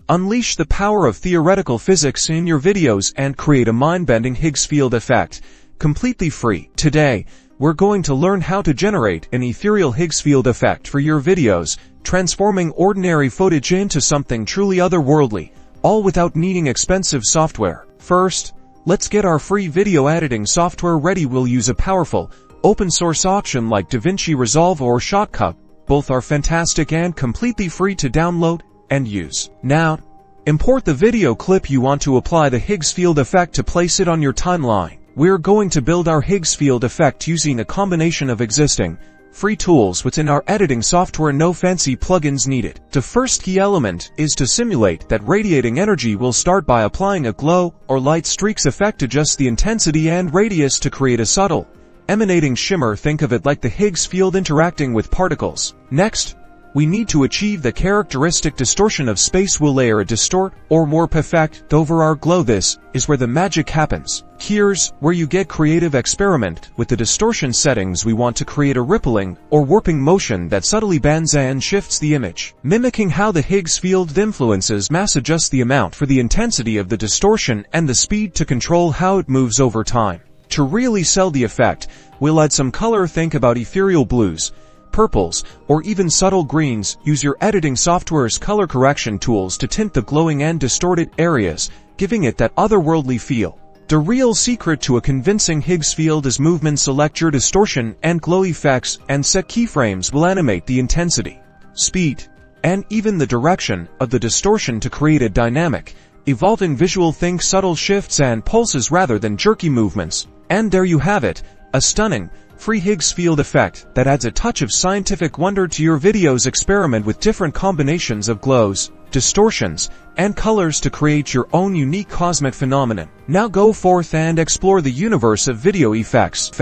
Unleash the power of theoretical physics in your videos and create a mind-bending Higgsfield effect, completely free. Today, we're going to learn how to generate an ethereal Higgsfield effect for your videos, transforming ordinary footage into something truly otherworldly, all without needing expensive software. First, let's get our free video editing software ready. We'll use a powerful, open-source option like DaVinci Resolve or Shotcut. Both are fantastic and completely free to download and use. Now, import the video clip you want to apply the Higgsfield effect to place it on your timeline. We're going to build our Higgsfield effect using a combination of existing, free tools within our editing software. No fancy plugins needed. The first key element is to simulate that radiating energy. We'll start by applying a glow or light streaks effect. Adjust the intensity and radius to create a subtle, emanating shimmer. Think of it like the Higgs field interacting with particles. Next, we need to achieve the characteristic distortion of space. We'll layer a distort or warp effect over our glow. This is where the magic happens. Here's where you get creative. Experiment with the distortion settings. We want to create a rippling or warping motion that subtly bends and shifts the image, mimicking how the Higgs field influences mass. Adjust the amount for the intensity of the distortion and the speed to control how it moves over time. To really sell the effect, we'll add some color. Think about ethereal blues, purples, or even subtle greens. Use your editing software's color correction tools to tint the glowing and distorted areas, giving it that otherworldly feel. The real secret to a convincing Higgs field is movement. Select your distortion and glow effects and set keyframes. Will animate the intensity, speed, and even the direction of the distortion to create a dynamic, evolving visual. Think subtle shifts and pulses rather than jerky movements. And there you have it, a stunning, free Higgsfield effect that adds a touch of scientific wonder to your videos. Experiment with different combinations of glows, distortions, and colors to create your own unique cosmic phenomenon. Now go forth and explore the universe of video effects.